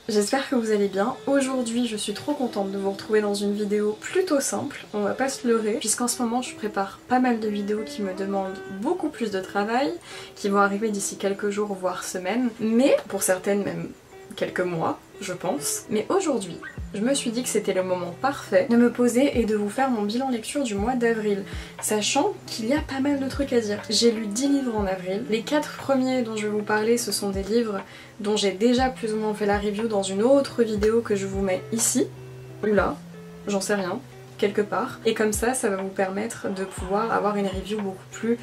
j'espère que vous allez bien. Aujourd'hui je suis trop contente de vous retrouver dans une vidéo plutôt simple, on va pas se leurrer, puisqu'en ce moment je prépare pas mal de vidéos qui me demandent beaucoup plus de travail, qui vont arriver d'ici quelques jours voire semaines, mais pour certaines même quelques mois je pense. Mais aujourd'hui je me suis dit que c'était le moment parfait de me poser et de vous faire mon bilan lecture du mois d'avril, sachant qu'il y a pas mal de trucs à dire. J'ai lu 10 livres en avril. Les 4 premiers dont je vais vous parler, ce sont des livres dont j'ai déjà plus ou moins fait la review dans une autre vidéo que je vous mets ici, ou là, j'en sais rien, quelque part. Et comme ça va vous permettre de pouvoir avoir une review beaucoup plus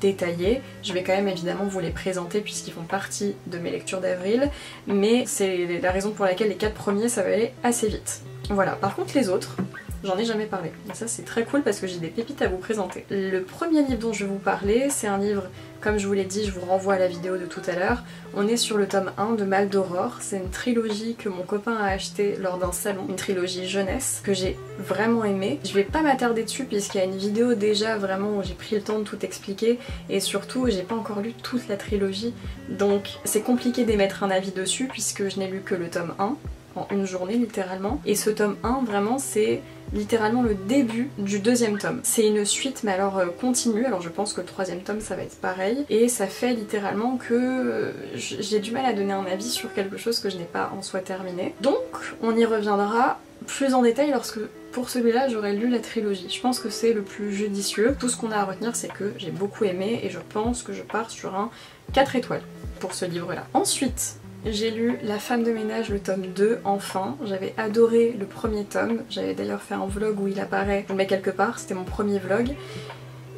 détaillés. Je vais quand même évidemment vous les présenter puisqu'ils font partie de mes lectures d'avril, mais c'est la raison pour laquelle les 4 premiers ça va aller assez vite. Voilà, par contre les autres, j'en ai jamais parlé. Et ça c'est très cool parce que j'ai des pépites à vous présenter. Le premier livre dont je vais vous parler, c'est un livre, comme je vous l'ai dit, je vous renvoie à la vidéo de tout à l'heure. On est sur le tome 1 de Mal d'Aurore. C'est une trilogie que mon copain a acheté lors d'un salon, une trilogie jeunesse, que j'ai vraiment aimée. Je vais pas m'attarder dessus puisqu'il y a une vidéo déjà vraiment où j'ai pris le temps de tout expliquer, et surtout j'ai pas encore lu toute la trilogie, donc c'est compliqué d'émettre un avis dessus puisque je n'ai lu que le tome 1. En une journée littéralement, et ce tome 1 vraiment c'est littéralement le début du deuxième tome. C'est une suite mais alors continue, alors je pense que le troisième tome ça va être pareil, et ça fait littéralement que j'ai du mal à donner un avis sur quelque chose que je n'ai pas en soi terminé. Donc on y reviendra plus en détail lorsque pour celui-là j'aurais lu la trilogie. Je pense que c'est le plus judicieux. Tout ce qu'on a à retenir c'est que j'ai beaucoup aimé et je pense que je pars sur un 4 étoiles pour ce livre-là. Ensuite, j'ai lu La femme de ménage, le tome 2, enfin. J'avais adoré le premier tome, j'avais d'ailleurs fait un vlog où il apparaît, je le mets quelque part, c'était mon premier vlog.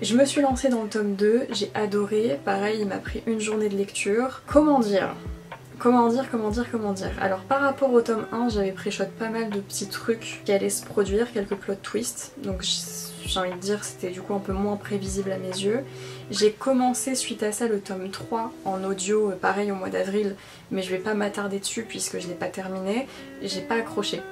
Je me suis lancée dans le tome 2, j'ai adoré, pareil il m'a pris une journée de lecture. Comment dire ? Alors par rapport au tome 1, j'avais pré-shot pas mal de petits trucs qui allaient se produire, quelques plot twists, donc j'ai envie de dire c'était du coup un peu moins prévisible à mes yeux. J'ai commencé suite à ça le tome 3 en audio, pareil au mois d'avril, mais je vais pas m'attarder dessus puisque je l'ai pas terminé. J'ai pas accroché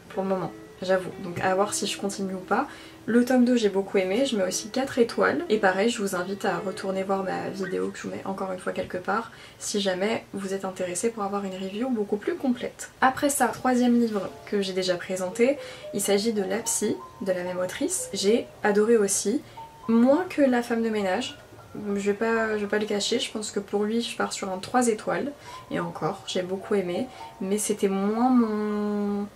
pour le moment, j'avoue, donc à voir si je continue ou pas. Le tome 2 j'ai beaucoup aimé, je mets aussi 4 étoiles, et pareil je vous invite à retourner voir ma vidéo que je vous mets encore une fois quelque part si jamais vous êtes intéressé pour avoir une review beaucoup plus complète. Après ça, troisième livre que j'ai déjà présenté, il s'agit de La Psy, de la même autrice. J'ai adoré aussi, moins que La femme de ménage. Je vais pas le cacher, je pense que pour lui je pars sur un 3 étoiles, et encore, j'ai beaucoup aimé, mais c'était moins mon...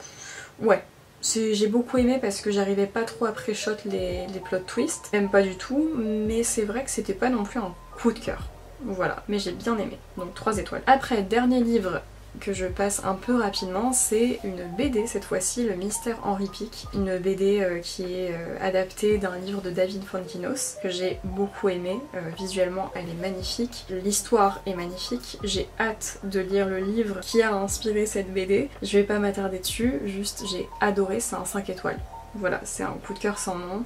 Ouais. J'ai beaucoup aimé parce que j'arrivais pas trop à pré-shot les plot twists, même pas du tout, mais c'est vrai que c'était pas non plus un coup de cœur. Voilà, mais j'ai bien aimé, donc 3 étoiles. Après, dernier livre que je passe un peu rapidement, c'est une BD cette fois-ci, Le Mystère Henri Pic, une BD qui est adaptée d'un livre de David Fonkinos que j'ai beaucoup aimé. Visuellement elle est magnifique, l'histoire est magnifique, j'ai hâte de lire le livre qui a inspiré cette BD. Je vais pas m'attarder dessus, juste j'ai adoré, c'est un 5 étoiles. Voilà, c'est un coup de cœur sans nom.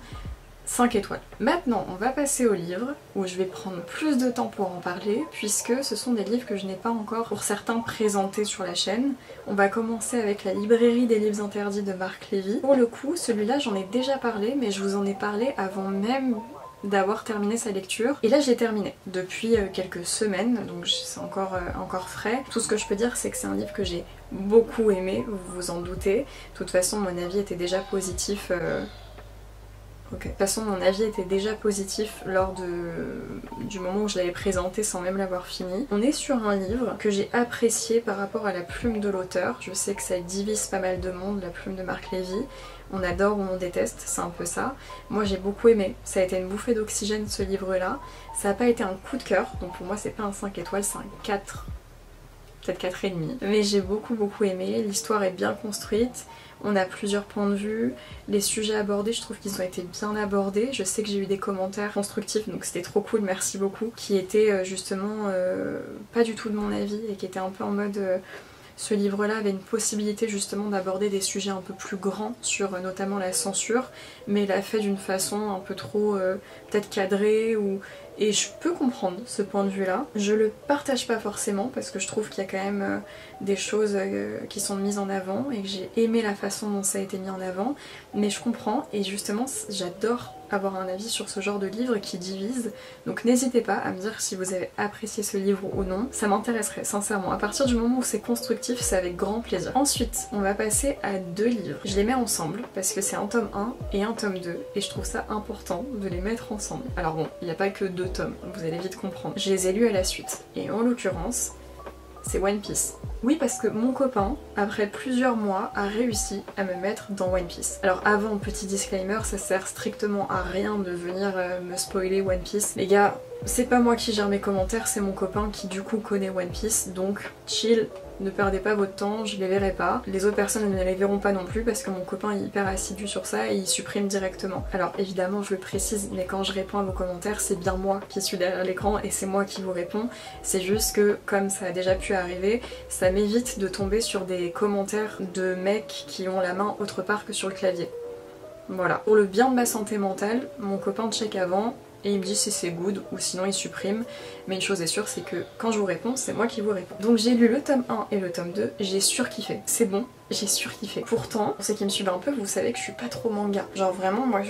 5 étoiles. Maintenant, on va passer aux livres, où je vais prendre plus de temps pour en parler, puisque ce sont des livres que je n'ai pas encore, pour certains, présentés sur la chaîne. On va commencer avec La librairie des livres interdits de Marc Lévy. Pour le coup, celui-là, j'en ai déjà parlé, mais je vous en ai parlé avant même d'avoir terminé sa lecture. Et là, j'ai terminé depuis quelques semaines, donc c'est encore frais. Tout ce que je peux dire, c'est que c'est un livre que j'ai beaucoup aimé, vous vous en doutez. De toute façon, mon avis était déjà positif... Okay. De toute façon mon avis était déjà positif lors du moment où je l'avais présenté sans même l'avoir fini. On est sur un livre que j'ai apprécié par rapport à la plume de l'auteur. Je sais que ça divise pas mal de monde, la plume de Marc Lévy. On adore ou on déteste, c'est un peu ça. Moi j'ai beaucoup aimé, ça a été une bouffée d'oxygène ce livre-là. Ça n'a pas été un coup de cœur, donc pour moi c'est pas un 5 étoiles, c'est un 4. Peut-être 4,5. Mais j'ai beaucoup aimé, l'histoire est bien construite. On a plusieurs points de vue, les sujets abordés, je trouve qu'ils ont été bien abordés. Je sais que j'ai eu des commentaires constructifs, donc c'était trop cool, merci beaucoup, qui étaient justement pas du tout de mon avis et qui étaient un peu en mode... ce livre-là avait une possibilité justement d'aborder des sujets un peu plus grands sur notamment la censure, mais il l'a fait d'une façon un peu trop peut-être cadrée ou... Et je peux comprendre ce point de vue-là. Je le partage pas forcément parce que je trouve qu'il y a quand même des choses qui sont mises en avant et que j'ai aimé la façon dont ça a été mis en avant. Mais je comprends et justement j'adore avoir un avis sur ce genre de livre qui divise, donc n'hésitez pas à me dire si vous avez apprécié ce livre ou non, ça m'intéresserait sincèrement. À partir du moment où c'est constructif, c'est avec grand plaisir. Ensuite, on va passer à 2 livres. Je les mets ensemble parce que c'est un tome 1 et un tome 2 et je trouve ça important de les mettre ensemble. Alors bon, il n'y a pas que 2 tomes, vous allez vite comprendre. Je les ai lus à la suite et en l'occurrence, c'est One Piece. Oui, parce que mon copain, après plusieurs mois, a réussi à me mettre dans One Piece. Alors avant, petit disclaimer, ça sert strictement à rien de venir me spoiler One Piece. Les gars, c'est pas moi qui gère mes commentaires, c'est mon copain qui du coup connaît One Piece, donc chill, ne perdez pas votre temps, je les verrai pas. Les autres personnes ne les verront pas non plus parce que mon copain est hyper assidu sur ça et il supprime directement. Alors évidemment, je le précise, mais quand je réponds à vos commentaires, c'est bien moi qui suis derrière l'écran et c'est moi qui vous réponds. C'est juste que, comme ça a déjà pu arriver, ça m'évite de tomber sur des commentaires de mecs qui ont la main autre part que sur le clavier. Voilà. Pour le bien de ma santé mentale, mon copain check avant et il me dit si c'est good ou sinon il supprime. Mais une chose est sûre, c'est que quand je vous réponds, c'est moi qui vous réponds. Donc j'ai lu le tome 1 et le tome 2, j'ai surkiffé. C'est bon, j'ai surkiffé. Pourtant, pour ceux qui me suivent un peu, vous savez que je suis pas trop manga. Genre vraiment, moi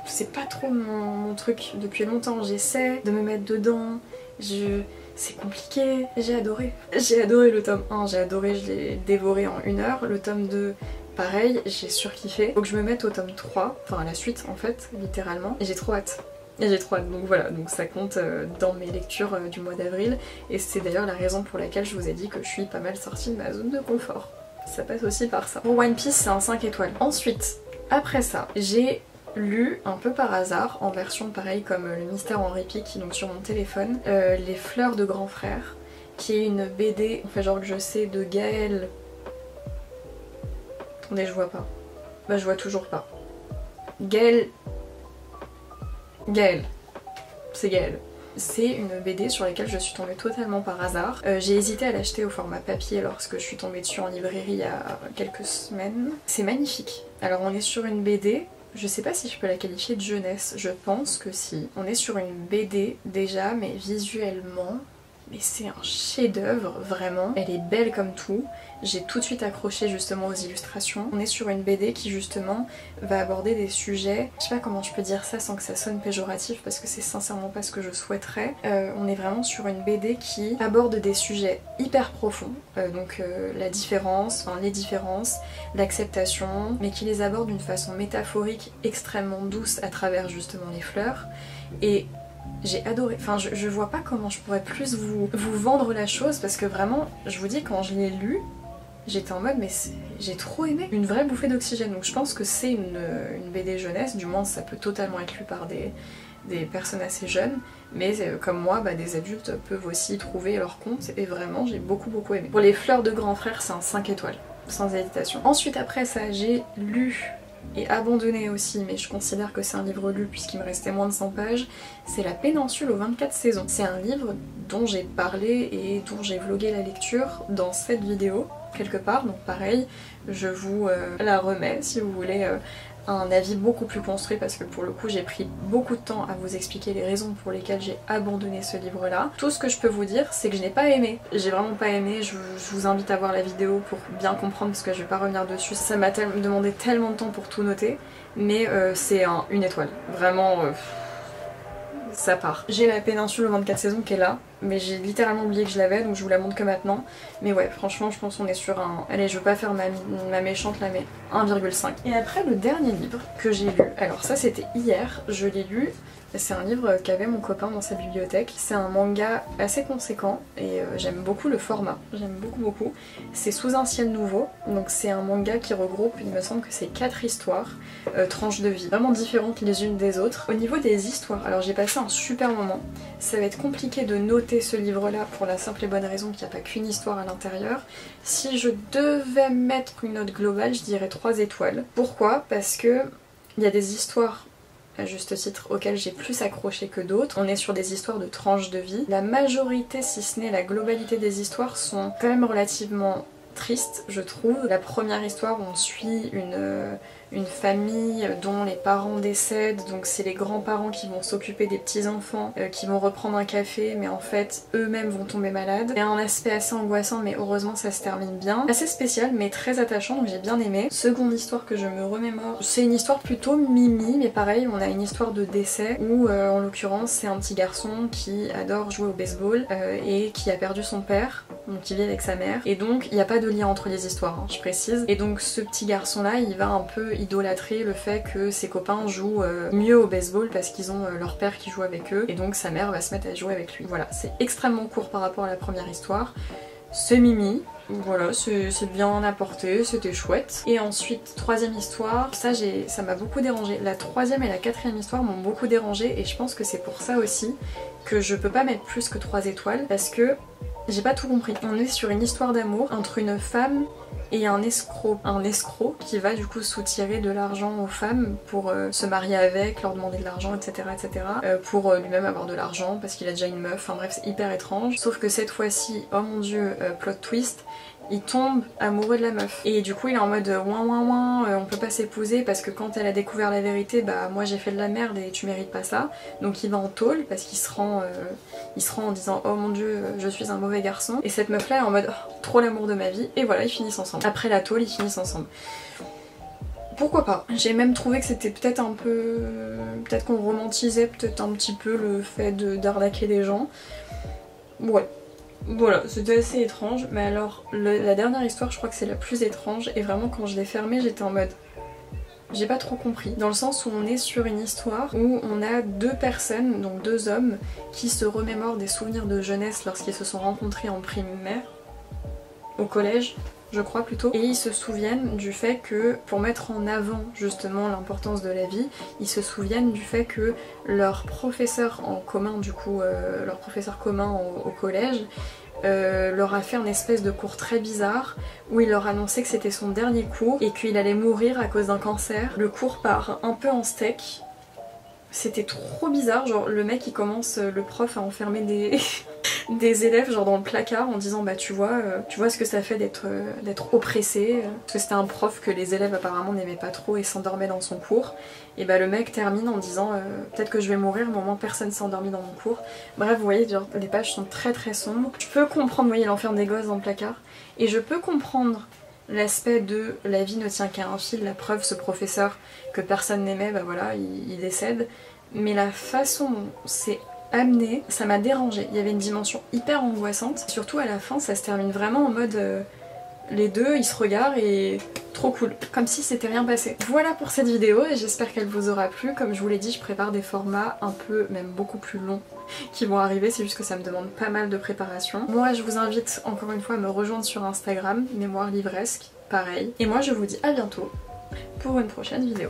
c'est pas trop mon truc depuis longtemps. J'essaie de me mettre dedans, c'est compliqué. J'ai adoré. J'ai adoré le tome 1, j'ai adoré, je l'ai dévoré en 1 heure. Le tome 2, pareil, j'ai surkiffé. Faut que je me mette au tome 3, enfin à la suite en fait, littéralement. Et j'ai trop hâte. Et j'ai trop hâte, donc voilà, donc ça compte dans mes lectures du mois d'avril. Et c'est d'ailleurs la raison pour laquelle je vous ai dit que je suis pas mal sortie de ma zone de confort. Ça passe aussi par ça. Pour One Piece, c'est un 5 étoiles. Ensuite, après ça, j'ai lu un peu par hasard, en version pareille comme Le Mystère en Répique, donc sur mon téléphone, Les Fleurs de Grand Frère, qui est une BD, enfin genre que je sais, de Gaël. Attendez, je vois pas. Bah je vois toujours pas. Gaël, c'est Gaël. C'est une BD sur laquelle je suis tombée totalement par hasard. J'ai hésité à l'acheter au format papier lorsque je suis tombée dessus en librairie il y a quelques semaines. C'est magnifique. Alors on est sur une BD, je sais pas si je peux la qualifier de jeunesse, je pense que si. On est sur une BD déjà, mais visuellement, mais c'est un chef-d'œuvre, vraiment. Elle est belle comme tout. J'ai tout de suite accroché justement aux illustrations. On est sur une BD qui justement va aborder des sujets, je sais pas comment je peux dire ça sans que ça sonne péjoratif parce que c'est sincèrement pas ce que je souhaiterais. On est vraiment sur une BD qui aborde des sujets hyper profonds, la différence, enfin les différences, l'acceptation, mais qui les aborde d'une façon métaphorique extrêmement douce à travers justement les fleurs. Et j'ai adoré, enfin je vois pas comment je pourrais plus vous vendre la chose parce que vraiment, je vous dis, quand je l'ai lu, j'étais en mode mais j'ai trop aimé, une vraie bouffée d'oxygène. Donc je pense que c'est une BD jeunesse, du moins ça peut totalement être lu par des personnes assez jeunes, mais comme moi, des adultes peuvent aussi trouver leur compte et vraiment j'ai beaucoup aimé. Pour Les Fleurs de Grand Frère, c'est un 5 étoiles, sans hésitation. Ensuite après ça, j'ai lu et abandonné aussi, mais je considère que c'est un livre lu puisqu'il me restait moins de 100 pages, c'est La Péninsule aux 24 saisons. C'est un livre dont j'ai parlé et dont j'ai vlogué la lecture dans cette vidéo, quelque part, donc pareil, je vous la remets si vous voulez un avis beaucoup plus construit parce que pour le coup j'ai pris beaucoup de temps à vous expliquer les raisons pour lesquelles j'ai abandonné ce livre là. Tout ce que je peux vous dire c'est que je n'ai pas aimé, j'ai vraiment pas aimé, je vous invite à voir la vidéo pour bien comprendre parce que je vais pas revenir dessus, ça m'a demandé tellement de temps pour tout noter, mais c'est une étoile, vraiment ça part. J'ai La Péninsule aux 24 saisons qui est là, mais j'ai littéralement oublié que je l'avais donc je vous la montre que maintenant. Mais ouais, franchement je pense qu'on est sur un... Allez, je veux pas faire ma méchante là, mais 1,5. Et après le dernier livre que j'ai lu, alors ça c'était hier, je l'ai lu, c'est un livre qu'avait mon copain dans sa bibliothèque. C'est un manga assez conséquent et j'aime beaucoup le format, j'aime beaucoup. C'est Sous un ciel nouveau, donc c'est un manga qui regroupe, il me semble que c'est 4 histoires, tranches de vie, vraiment différentes les unes des autres. Au niveau des histoires, alors j'ai passé un super moment, ça va être compliqué de noter ce livre là pour la simple et bonne raison qu'il n'y a pas qu'une histoire à l'intérieur. Si je devais mettre une note globale, je dirais 3 étoiles. Pourquoi? Parce que il y a des histoires à juste titre auxquelles j'ai plus accroché que d'autres. On est sur des histoires de tranches de vie. La majorité, si ce n'est la globalité des histoires, sont quand même relativement tristes, je trouve. La première histoire, on suit une famille dont les parents décèdent, donc c'est les grands-parents qui vont s'occuper des petits-enfants, qui vont reprendre un café, mais en fait eux-mêmes vont tomber malades. Il y a un aspect assez angoissant, mais heureusement ça se termine bien. Assez spécial, mais très attachant, donc j'ai bien aimé. Seconde histoire que je me remémore, c'est une histoire plutôt mimi, mais pareil, on a une histoire de décès, où en l'occurrence c'est un petit garçon qui adore jouer au baseball, et qui a perdu son père, donc il vit avec sa mère, et donc il n'y a pas de lien entre les histoires, hein, je précise. Et donc ce petit garçon là, il va un peu idolâtrer le fait que ses copains jouent mieux au baseball parce qu'ils ont leur père qui joue avec eux, et donc sa mère va se mettre à jouer avec lui. Voilà, c'est extrêmement court par rapport à la première histoire, c'est mimi, voilà, c'est bien apporté, c'était chouette. Et ensuite, troisième histoire, ça m'a beaucoup dérangé. La troisième et la quatrième histoire m'ont beaucoup dérangé, et je pense que c'est pour ça aussi que je peux pas mettre plus que 3 étoiles, parce que j'ai pas tout compris. On est sur une histoire d'amour entre une femme et un escroc qui va du coup soutirer de l'argent aux femmes pour se marier avec, leur demander de l'argent, etc. etc. Pour lui-même avoir de l'argent parce qu'il a déjà une meuf, enfin bref, c'est hyper étrange. Sauf que cette fois-ci, oh mon dieu, plot twist, il tombe amoureux de la meuf. Et du coup il est en mode ouin ouin ouin, on peut pas s'épouser parce que quand elle a découvert la vérité, bah moi j'ai fait de la merde et tu mérites pas ça. Donc il va en tôle parce qu'il se rend en disant oh mon dieu je suis un mauvais garçon. Et cette meuf là est en mode oh, trop l'amour de ma vie, et voilà, ils finissent ensemble. Après la tôle, ils finissent ensemble. Pourquoi pas? J'ai même trouvé que c'était peut-être un peu... peut-être qu'on romantisait peut-être un petit peu le fait d'arnaquer des gens. Ouais. Voilà, c'était assez étrange, mais alors la dernière histoire je crois que c'est la plus étrange, et vraiment quand je l'ai fermée j'étais en mode... j'ai pas trop compris, dans le sens où on est sur une histoire où on a 2 personnes, donc 2 hommes, qui se remémorent des souvenirs de jeunesse lorsqu'ils se sont rencontrés en primaire, au collège, je crois plutôt, et ils se souviennent du fait que, pour mettre en avant justement l'importance de la vie, ils se souviennent du fait que leur professeur en commun, du coup, leur professeur commun au collège, leur a fait un espèce de cours très bizarre où il leur annonçait que c'était son dernier cours et qu'il allait mourir à cause d'un cancer. Le cours part un peu en steak. C'était trop bizarre, genre le mec il commence, le prof à enfermer des élèves genre dans le placard en disant bah tu vois ce que ça fait d'être oppressé, parce que c'était un prof que les élèves apparemment n'aimaient pas trop et s'endormaient dans son cours, et bah le mec termine en disant peut-être que je vais mourir mais au moins personne s'est endormi dans mon cours. Bref, vous voyez, genre, les pages sont très très sombres. Je peux comprendre, vous voyez, il enferme des gosses dans le placard, et je peux comprendre l'aspect de la vie ne tient qu'à un fil, la preuve, ce professeur que personne n'aimait, bah voilà, il décède. Mais la façon dont c'est amené, ça m'a dérangée. Il y avait une dimension hyper angoissante. Surtout à la fin, ça se termine vraiment en mode... les deux, ils se regardent et trop cool. Comme si c'était rien passé. Voilà pour cette vidéo, et j'espère qu'elle vous aura plu. Comme je vous l'ai dit, je prépare des formats un peu, même beaucoup plus longs qui vont arriver. C'est juste que ça me demande pas mal de préparation. Moi, je vous invite encore une fois à me rejoindre sur Instagram, Mémoire Livresque, pareil. Et moi, je vous dis à bientôt pour une prochaine vidéo.